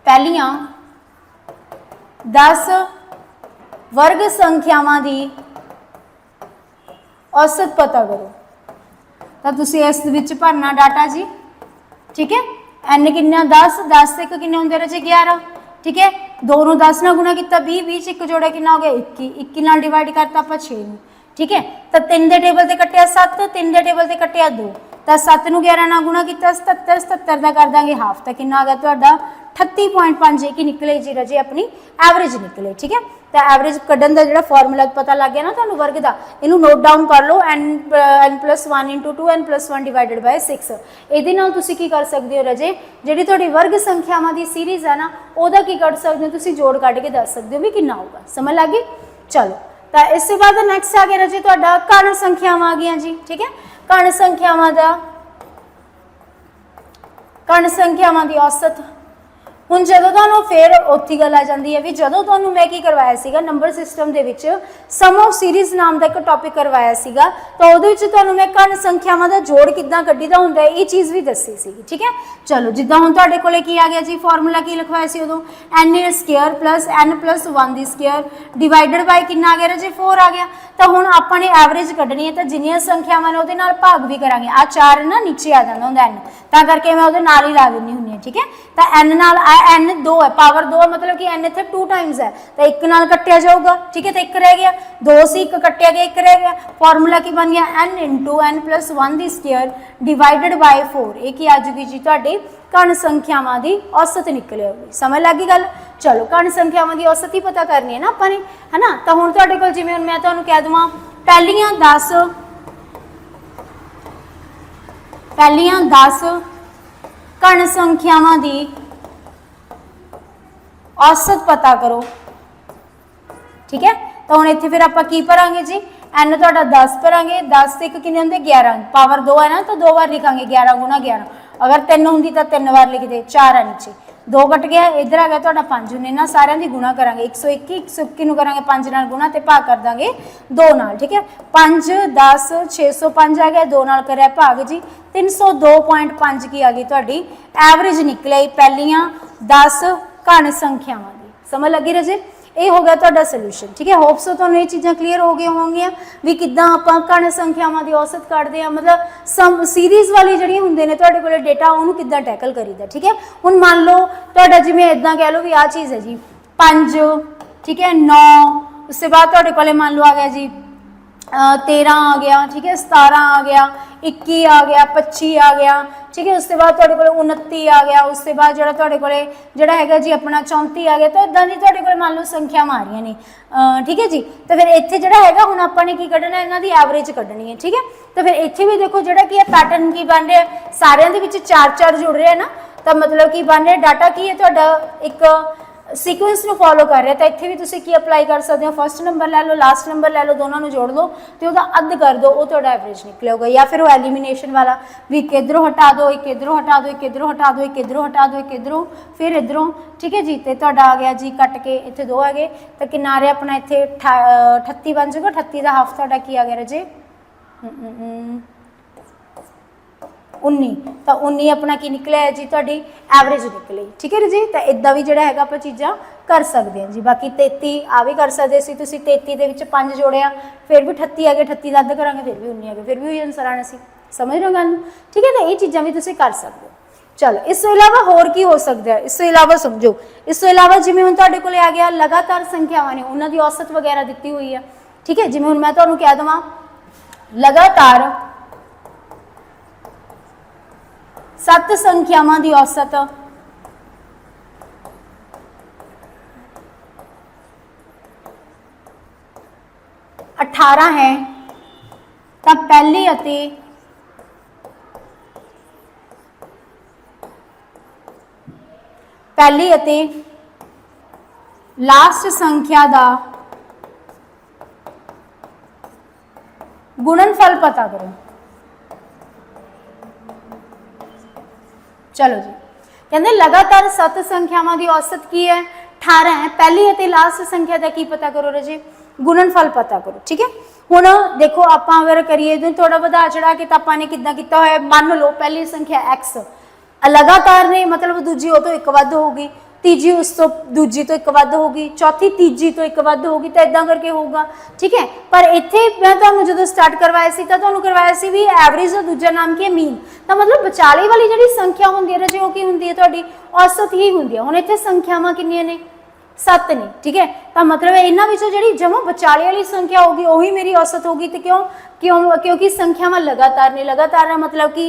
पहलियां 10 वर्ग संख्यावां दी औसत पता करो तो तुसीं इस विच भरना डाटा जी ठीक है। n किन्ना 10 10 से 1 किन्ने हुंदे राजे 11 ठीक है। 2 नूं 10 नाल गुणा किया 20 20 1 जोड़ा कितना हो गया 21 21 नाल डिवाइड करता आप 6 ठीक है। तो 3 के टेबल से कटिया 7 3 के टेबल से कटिया 2 तो 7 नूं 11 नाल गुणा किया 77 77 का कर देंगे हाफ तो कितना आ गया तुहाडा 38.5 की निकले जी राजे अपनी एवरेज निकले ठीक है। तो एवरेज कड्ढण दा जिहड़ा फार्मूला पता लग गया ना तुहानूं वर्ग दा इहनूं नोट डाउन कर लो n plus 1 into 2n plus 1 divided by 6 इहदे नाल तुसीं की कर सकदे हो राजे जिहड़ी तुहाडी वर्ग संख्यावां दी सीरीज़ है ना उहदा की कढ सकदे हो तुसीं जोड़ कढ के दस सकदे हो भी कितना होगा समझ लग गई। चलो तो इसके बाद नैक्सट आ गया राजे तुहाडा कण संख्यावां आ गईयां जी ठीक है। कण संख्यावां दी औसत हुण जदों तुहानूं फिर उत्थे गल आ जांदी है भी जदों तुहानूं मैं की करवाया सीगा नंबर सिस्टम दे विच सम ऑफ सीरीज़ नाम दा एक टॉपिक करवाया सीगा तो उहदे विच तुहानूं मैं कण संख्यावां दा जोड़ किद्दां कड्ढीदा हुंदा है ये चीज़ भी दस्सी सीगी ठीक है। चलो जिद्दां हुण तुहाडे कोले की आ गया जी फार्मूला की लिखवाया सी उदों n square plus n plus 1 the square divided by कितना आ गया जी 4 आ गया। तो हुण आपां ने एवरेज कड्ढनी है तो जिन्नियां संख्यावां ने उहदे नाल भाग भी करांगे आ 4 ना नीचे आ जांदा हुंदा n तां करके मैं उहदे नाल ही ला दिंदी हुंदी हां ठीक है। तो n नाल n 2 है पावर 2 मतलब कि n इत्थे 2 टाइम्स है तो 1 नाल कट्टिया जाऊगा ठीक है। तो 1 रह गया 2 से 1 कट्टिया गया 1 रह गया फार्मूला की बन गया n into n plus 1 the square divided by 4 ये की आ जाएगी जी तुहाडी कण संख्यावां दी औसत निकले होगी समझ लगी गल। चलो कण संख्यावां दी औसत ही पता करनी है ना आपां ने है ना। तो हुण तुहाडे कोल जिवें मैं तुहानूं कह देवां पहलियां 10 कण संख्यावां दी औसत पता करो ठीक है। तो हुण इत्थे फिर आपां की भरांगे जी n तुहाडा 10 भरांगे 10 से 1 किन्ने हुंदे 11 पावर 2 है ना तो 2 बार लिखांगे 11 गुणा 11 अगर 3 हुंदी तो 3 बार लिख दे 4 है नीचे 2 कट गया इधर आ गया तुहाडा 5 ने ना सारिਆਂ ਦੀ गुणा करांगे 121 121 ਨੂੰ करांगे 5 ਨਾਲ गुणा ते भाग कर दांगे 2 ਨਾਲ ठीक है। 5 10 605 आ गया 2 ਨਾਲ करिया भाग जी 302.5 की आ गई तुहाडी एवरेज निकले पहलियां 10 घन संख्यावां दी समझ लगी रजे ये हो गया तुहाडा सोल्यूशन ठीक है। होप सो तुहानूं ये चीज़ां क्लीयर हो गई होंगियां भी किद्दां आपां घन संख्यावां दी औसत कढदे आ मतलब सम सीरीज़ वाली जिहड़ियां हुंदे ने तुहाडे कोले डेटा उहनूं किद्दां टैकल करीदा ठीक है। हुण मान लो तुहाडा जिवें इदां कह लो भी आ चीज़ है जी 5 ठीक है 9 उसके बाद तुहाडे कोले मान लो आ गया जी 13 आ गया ठीक है 17 आ गया 21 आ गया 25 आ गया ठीक है। उसके बाद तुहाडे कोले 29 आ गया उसके बाद जिहड़ा तुहाडे कोले जिहड़ा हैगा जी अपना 34 आ गया तो इदां दी तुहाडे कोले मान लो संख्या आ रहीआं ने ठीक है जी। तो फिर इत्थे जिहड़ा हैगा हुण आपां ने की कढना इन्हां दी एवरेज कढनी है ठीक है। तो फिर इत्थे भी देखो जिहड़ा की पैटर्न की बन रहा सारिਆਂ ਦੇ ਵਿੱਚ 4-4 जुड़ रहे हैं ना तो मतलब की बन रहा डाटा की है तुहाडा एक सीक्वेंस ਨੂੰ फॉलो कर रहा तो इत्थे भी तुसीं की अप्लाई कर सकते हो फर्स्ट नंबर लै लो लास्ट नंबर लै लो दोनों को जोड़ दो तो वह अद्ध कर दो वो तुहाडा एवरेज निकलेगा या फिर वो एलिमिनेशन वाला भी एक इधरों हटा दो एक इधरों हटा दो एक इधरों हटा दो एक इधरों हटा दो एक इधरों फिर इधरों ठीक है जी। तो तुहाडा आ गया जी कट के इत्थे 2 आ गए तो किन्ना आ रहा अपना इत्थे 38 बन जाएगा 38 का हाफ तुहाडा की आ गया रजे 19, तो 19 अपना की निकलिया है जी तुहाडी एवरेज निकली। ठीक है जी, तो इदा भी जिहड़ा हैगा आपां चीज़ां कर सकते हैं जी। बाकी 33 आ भी कर सकते सी, तुसीं 33 दे विच 5 जोड़िया फिर भी 38 आ गए, 38 रद्द करांगे फिर भी 19 आ गए, फिर भी वही आंसर आना सी। समझ रहे हो गल? ठीक है, तो ये चीज़ां भी तुसीं कर सकते हो। चलो इस तो इलावा होर की हो सकता है, इस तो इलावा समझो, इस तो इलावा जिवें हुण तुहाडे कोल आ गया लगातार संख्यावां ने उन्हां दी औसत वगैरह दित्ती हुई है। ठीक है, जिवें हुण मैं तुहानूं कह देवां लगातार 7 संख्यावां दी औसत 18 है, तो पहली अते पहली अते लास्ट संख्या का गुणनफल पता करो। चलो जी, कहते लगातार 7 संख्यावां की औसत की है 18 है, पहली अते लास्ट संख्या का की पता करो रजे, गुणनफल पता करो। ठीक है, हुण देखो आपां अगर करिए तो थोड़ा वधा चढ़ा के तो आपां ने किद्दां कीता होया, मान लो पहली संख्या x लगातार ने मतलब दूजी वो तो एक वध होगी, तीजी उस तो दूजी तो एक वध होगी, चौथी तीजी तो एक वध होगी, तो इदां करके होगा। ठीक है, पर इत्थे मैं तुहानूं जदों स्टार्ट करवाया सी तां तुहानूं करवाया सी भी एवरेज दा दूजा नाम की है मीन, तो मतलब विचाले वाली जिहड़ी संख्या हुंदी है रजे वो की हुंदी है तुहाडी औसत ही हुंदी है। हुण इत्थे संख्यावां किन्नियां ने 7 ने। ठीक है, तो मतलब इन्हां विचों जिहड़ी जमा विचाले वाली संख्या होगी वही मेरी औसत होगी। तो क्यों क्यों क्योंकि संख्यावां लगातार ने, लगातार का मतलब कि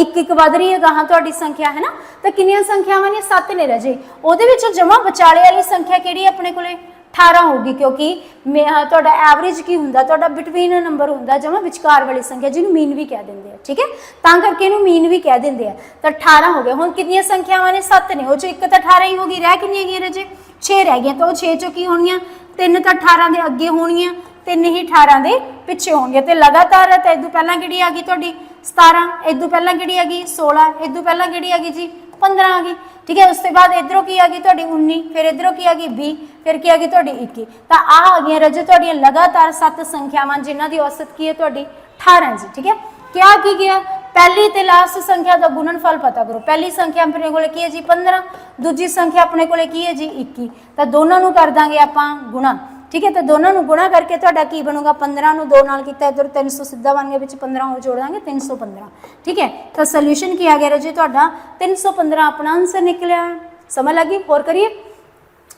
एक एक वध रही है गाहां तुहाडी संख्या है ना, तो किन्नियां संख्यावां ने 7 ने रजे, उहदे विचों जमा विचाले वाली संख्या किहड़ी अपने कोले 18 होगी, क्योंकि तुहाडा एवरेज की हुंदा तुहाडा बिटवीन नंबर हुंदा जमा विचकार वाली संख्या जिन्हों मीन भी कह देंगे हैं। ठीक है, तां करके इहनूं मीन भी कह देंगे हैं। तो 18 हो गया। हुण कितनियां संख्यावां ने 7 ने, वो चों एक तो 18 ही होगी, रह कितनी गई रजे 6 रह गई, तो 6 चों की होणगियां 3 तो 18 के अगे होणगियां, 3 ही 18 के पिछे होणगियां, तो लगातार है। तो इदों पहलां किहड़ी आ गई तुहाडी 17, इदों पहलां किहड़ी आ गई 16, इदों पहलां किहड़ी आ गई जी 15 आ गई। ठीक है, उसके बाद इधरों की आ गई तुहाडी 19, फिर इधरों की आ गई 20, फिर की आ गई तुहाडी 21, तो आ गई रजे तुहाडियां लगातार 7 संख्यावां जिन्हां दी औसत की है तुहाडी 18 जी। ठीक है, क्या की गया पहली ते लास्ट संख्या का गुणनफल पता करो। पहली संख्या अपने को की है जी 15, दूजी संख्या अपने को की है जी 21, तो दोनों नूं कर दांगे आपां गुणा। ठीक है, तो दोनों नूं गुणा करके तुहाडा की बनूगा 15 नूं 2 नाल कीता इधर 300 सीधा बन गया, विच 15 हो जोड़ देंगे 315। ठीक है, तो सोल्यूशन की आ गया रजे तुहाडा 315 अपना आंसर निकलिया। समझ लगी? होर करिए,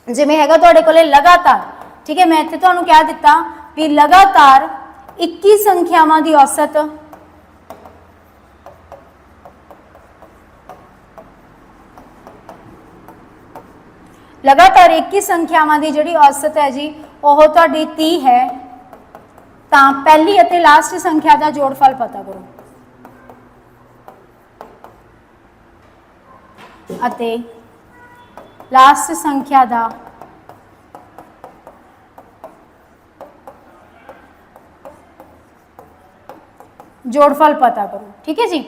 जिवें हैगा तुहाडे कोले लगातार। ठीक है, मैं इत्थे तुहानूं कह दिता भी लगातार 21 संख्यावां दी औसत लगातार 21 संख्यावां दी जिहड़ी औसत है जी वह तुहाडी 30 है, तो पहली अते लास्ट संख्या का जोड़फल पता करो। अते लास्ट संख्या का जोड़फल पता करो। ठीक है जी,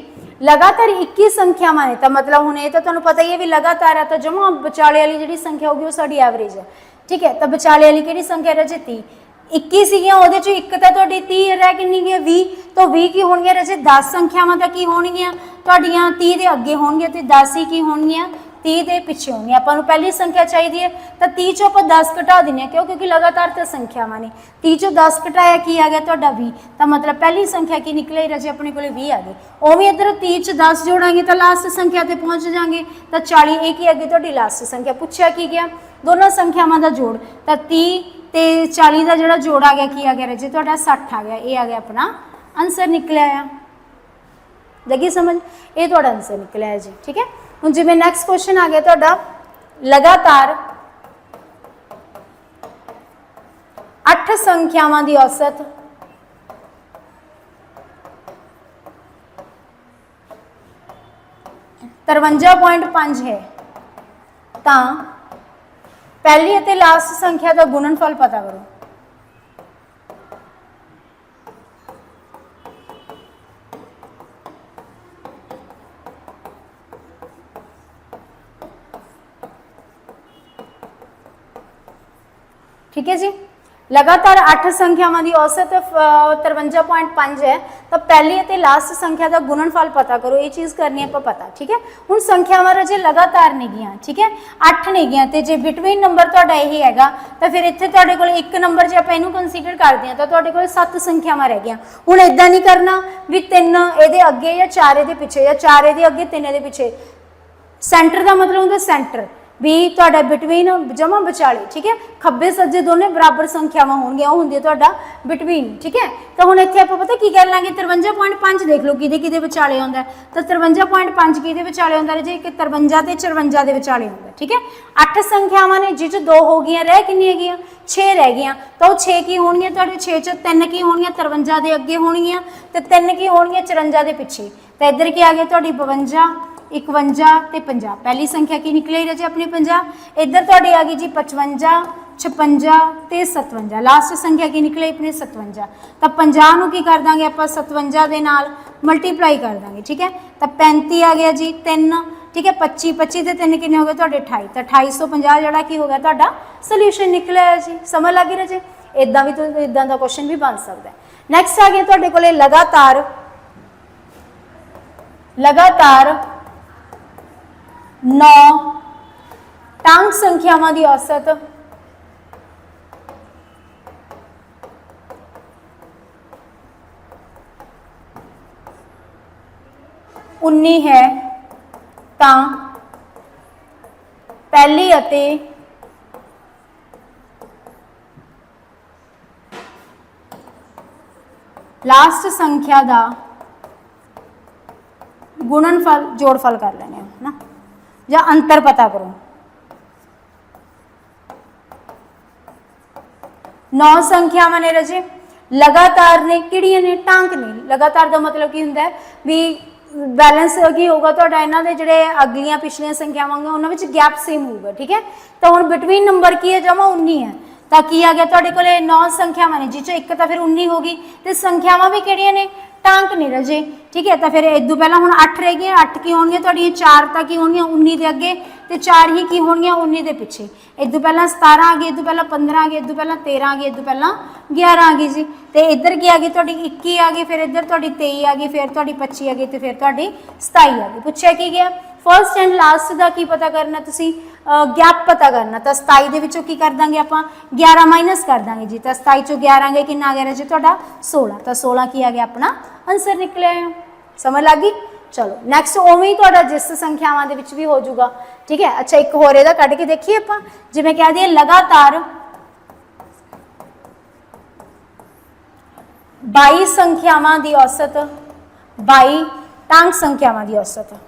लगातार 21 संख्यावां ने, तो मतलब हुण ये तो तुहानूं पता ही है भी लगातार है, तो जमा विचाले वाली जिहड़ी संख्या होगी वो साडी एवरेज है। ठीक है, तो विचाले वाली किहड़ी संख्या रजे 30, 21 सीगियां उहदे चों एक तां तुहाडी 30 रह किन्नी गई 20, तो 20 की होणगियां रजे 10 संख्यावां तां की होणगियां तुहाडीआं 30 दे अगे होणगियां, ते 10 ही की होणगियां 30 के पिछे होंगे। आपां नूं पहली संख्या चाहिए है, तो 30 चों आपां 10 घटा देने, क्यों क्योंकि लगातार तो संख्यावां ने। 30 चों 10 घटाया की आ गया तुहाडा 20, तो मतलब पहली संख्या की निकले रजे अपने को 20 आ गई। उवें इधर 30 च 10 जोड़ांगे तो लास्ट संख्या ते पहुँच जाएंगे, तो 40 एक ही आ गई तुहाडी लास्ट संख्या। पूछा की गया दोनों संख्यावां का जोड़, तो 30 ते 40 का जिहड़ा जोड़ आ गया की आ गया रजे तुहाडा 60 आ गया, ये आ गया अपना आंसर निकलिया आ। लगी समझ? ये तुहाडा आंसर निकलिया है जी। ठीक है, हुण जिवें नैक्सट क्वेश्चन आ गया तुहाडा लगातार 8 संख्यावां दी औसत (53.5) है, तो पहली अते लास्ट संख्या का गुणनफल पता करो। ठीक है जी, लगातार 8 संख्यावां की औसत 53.5 है। तो पहली ते लास्ट संख्या का गुणनफल पता करो, ये चीज़ करनी है पता। ठीक है, हुण संख्यावां राजे लगातार नहीं गियां। ठीक है, 8 नहीं गियां ते जे बिटवीन नंबर तुहाडा यही हैगा तो फिर इत्थे तुहाडे कोल एक नंबर जे आपां इहनूं कंसीडर करदे हां तो तुहाडे कोल 7 संख्यावां रह गईयां। हुण इदां नहीं करना भी 3 इहदे अगे या 4 इहदे पिछे या 4 इहदे अगे 3 इहदे पिछे। सेंटर का मतलब होंदा सेंटर भी तुहाडा बिटवीन जमा विचाले। ठीक है, खब्बे सज्जे दोनों बराबर संख्यावां होणगीआं, ओह हुंदी है तुहाडा बिटवीन। ठीक है, तो हुण इत्थे आपां पता की कर लांगे 53.5 देख लो किहदे किहदे विचाले आउंदा है। तो 53.5 किहदे विचाले आउंदा है जी, एक 53 ते 54 दे विचाले आउंदा। ठीक है, 8 संख्यावां ने जिस 2 हो गईयां, रह कितनी हैगियां 6 रह गईयां। तो 6 की होणगीआं तुहाडे 6 च 3 की होणगीआं 53 दे अगे होणगीआं ते 3 की होणगीआं 54 दे पिछे। तो इधर की आ गया तुहाडी 52 51 ते 50। पहली संख्या की निकले रहे अपनी 50। इधर तुहाडी आ गई जी 55 56 ते 57। लास्ट संख्या की निकले अपनी 57। तो 50 नूं की कर देंगे आप 57 दे नाल मल्टीप्लाई कर देंगे। ठीक है, तो 35 आ गया जी 3। ठीक है, 25 25 ते 3 कितने हो गए तुहाडे 28। तो 2850 जिहड़ा की हो गया तुहाडा सोल्यूशन निकलिया है जी। समझ लग रही जी, इदां भी तो इदां दा क्वेश्चन भी बन सकता है। नैक्सट आ गया तुहाडे कोले लगातार 9 टांग संख्यावां की औसत 19 है। तो पहली अते लास्ट संख्या का गुणनफल जोड़फल कर लेने है ना, या अंतर पता करो। 9 संख्यावां ने रजे लगातार ने किहड़ियां ने टांक ने। लगातार का मतलब की हुंदा है भी बैलेंस की होगा तुहाडा इन्हां दे जिहड़े अगलियां पिछलियां संख्यावां होंगे उन्हां विच गैप सेम होगा। ठीक है, तो हुण बिटवीन नंबर की है जमा 19 है। तो की आ गया तुहाडे कोले 9 संख्यावां ने जिस च एक तो फिर 19 होगी तो संख्यावां भी किहड़ियां ने टांक ने रजे। ठीक है, तो फिर इदों पहला हुण 8 रह गई। 8 की होणगीआं तुहाडीआं 4 तक की होणगीआं 19 दे अगे ते 4 ही की होणगीआं 19 दे पिछे। इदों पहला 17 आ गई, इदों पहला 15 आ गई, इदों पहला 13 आ गई, इदों पहला 11 आ गई जी। तो इधर की आ गई तुहाडी 21 आ गई, फिर इधर तुहाडी 23 आ गई, फिर तुहाडी 25 आ गई, तो फिर तुहाडी 27 आ गई। पूछा की गया फर्स्ट एंड लास्ट का की पता करना, तुसी गैप पता करना। तो 27 दे विचों की कर देंगे आप 11 माइनस कर देंगे जी। तो 27 चों 11 गए कितना आ गया जी तुहाडा 16। तो 16 की आ गया अपना आंसर निकलिया है। समझ लग गई। चलो नैक्सट उवें ही तुहाडा जिस संख्यावां दे विच भी हो जाऊगा। ठीक है, अच्छा एक होर इहदा कढ के देखिए आपां, जिवें कह दिए लगातार 22 संख्यावां दी औसत 22 टांक संख्यावां दी औसत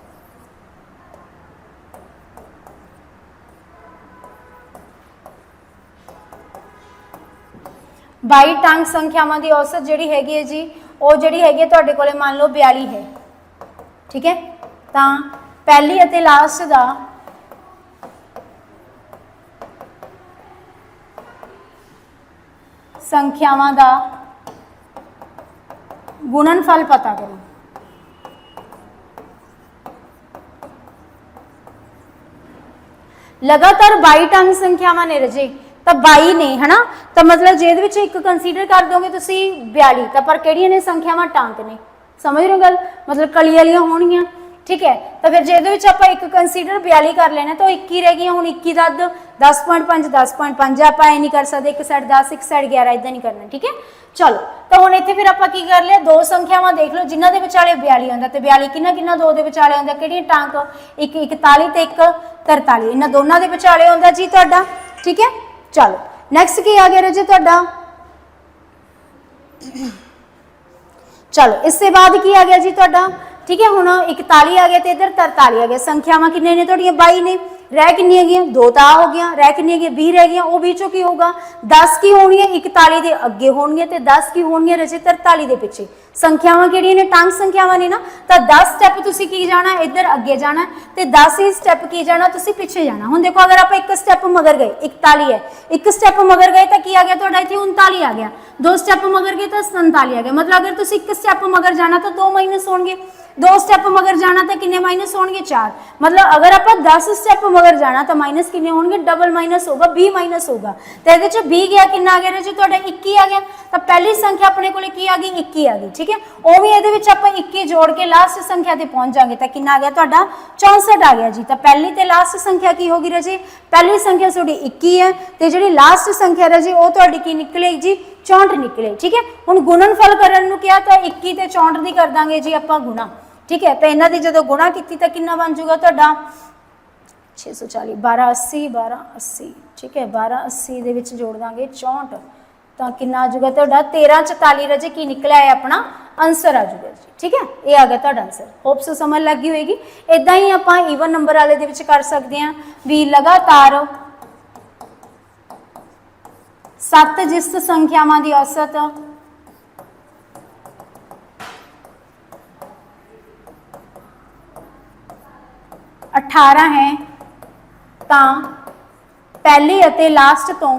22 टांग संख्यावां की औसत जिहड़ी हैगी है जी, वो जिहड़ी हैगी तुहाडे कोले मान लो 42 है। ठीक है, तो पहली अते लास्ट का संख्यावां का गुणनफल पता करो। लगातार 22 टांग संख्यावां ने रजे, तो 22 ने है ना, तो मतलब जेद विच एक कंसीडर कर दोगे तुसी 42, तो पर किहड़ियां ने संख्यावां टांक ने। समझ रहे हो गल, मतलब कली वालियां होणगियां। ठीक है, तो फिर जेद विच आपां एक कंसीडर 42 कर लेना, तो 21 रह गई। हुण 21 दा 10.5 10.5 आपां ऐ नहीं कर सकते, एक साइड 10 एक साइड 11 इदां नहीं करना। ठीक है, चलो तो हुण इत्थे फिर आपां की कर लिया, दो संख्यावां देख लो जिन्हां दे विचाले 42 आउंदा, ते 42 किन्ना किन्ना दो दे विचाले आउंदा, किहड़ियां टांक एक 41 ते एक 43, इन्हां दोनां दे विचाले आउंदा जी तुहाडा। ठीक है, चलो नैक्सट की आ गया राजे तुहाडा, चलो इसके बाद की आ गया जी तुहाडा। ठीक है, हुण 41 आ गया तो इधर 43 आ गया। संख्यावां किन्ने ने तुहाडीआं 22 ने, रह किन्नियां गईयां दो तो आ हो गया, रह किन्नियां गईयां 20 रह गईयां, वो बीचों की होगा 10 की होनी है 41 के अगे होनी है, तो 10 की होनी है रजे 43 के पिछे। संख्यावां किहड़ियां ने टांग संख्यावां ने ना, तो 10 स्टैप तुसीं की जाना इधर अगे जाना, तो 10 ही स्टैप की जाना तुसीं पिछे जाना। हुण देखो अगर आप एक स्टैप मगर गए 41 है, एक स्टैप मगर गए तो की आ गया तुहाडा इत्थे 39 आ गया, दो स्टैप मगर गए तो 47 आ गया। मतलब अगर तुसीं एक स्टैप मगर जाना तो 2 माइनस होणगे, दो स्टैप मगर जाना तो किन्ने माइनस होणगे 4। मतलब अगर आप 10 स्टैप अगर जाना तो माइनस कितने होंगे, डबल माइनस होगा, बी माइनस होगा। तो ये बी गया कि आ गया जी तुहाडा 21 आ गया। तो पहली संख्या अपने को की आ गई 21 आ गई, ठीक है। उवें ये 21 जोड़ के लास्ट संख्या ते पहुंच जाएंगे तो कितना आ गया तुहाडा 64 आ गया जी। तो पहली ते लास्ट संख्या की होगी रजी, पहली संख्या तुहाडी 21 है तो जी लास्ट संख्या रजी वो तुहाडी की निकलेगी जी 64 निकले, ठीक है। हुण गुणनफल करन नूं किहा तो 21 ते 64 दी कर दांगे जी आपां गुणा, ठीक है। तो इन्हां दी जदों गुणा कीती तो कितना बन जूगा तुहाडा 640, 1280, 1280, ठीक है। 1280 दे विच जोड़ दांगे 64 तो कितना आ जाऊगा तुहाडा 1344 रजे की निकलिया है अपना आंसर आ जाऊगा जी, ठीक है। ये आ गया तुहाडा आंसर। होप सो समझ लगी होएगी। इदां ही आपां ईवन नंबर वाले दे विच कर सकते हैं भी लगातार 7 जिस्त संख्यावां दी औसत 18 है तो पहली अते लास्ट तो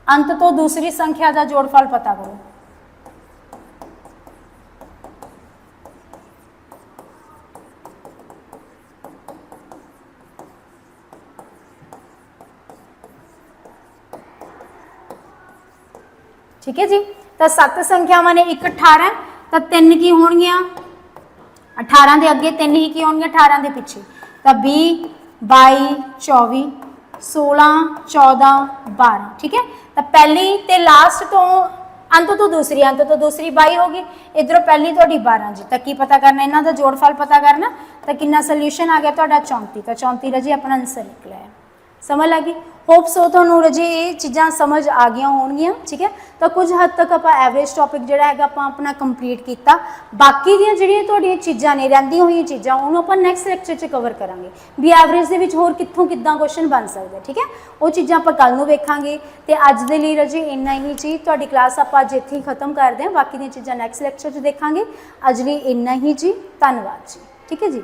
अंत तो दूसरी संख्या का जोड़फल पता करो। ठीक है जी। तो 7 संख्यावां ने 1 18 तो 3 की होणगियां 18 के अगे 3 ही की होणगियां 18 के पिछे तो 20 22 24 16 14 12, ठीक है। तो पहली ते लास्ट तो अंत तो दूसरी 22 होगी, इधरों पहली तो 12 जी। तो की पता करना, इन्हों का जोड़फल पता करना। तो कितना सोल्यूशन आ गया तो 34। तो 34 रजी अपना आंसर निकला है। समझ लगी। होप सो तो रजी ये चीज़ां समझ आ गई होणगियां, ठीक है। तो कुछ हद तक आप एवरेज टॉपिक जिहड़ा है अपना कंप्लीट किया। बाकी दी जिहड़ियां तुहाडीआं चीज़ां ने रहिंदियां होईयां चीज़ां उहनूं आपां नैक्सट लैक्चर च कवर करांगे भी एवरेज दे विच होर कित्थों किद्दां क्वेश्चन बन सकदा, ठीक है। वो चीज़ां आपां कल नूं वेखांगे। ते अज दे लई रजी इन्ना ही जी। तुहाडी क्लास आपां अज इत्थे ही खत्म करदे हां, बाकी दी चीज़ां नैक्सट लैक्चर च देखांगे। अज लई इन्ना ही जी। धन्नवाद जी, ठीक है जी।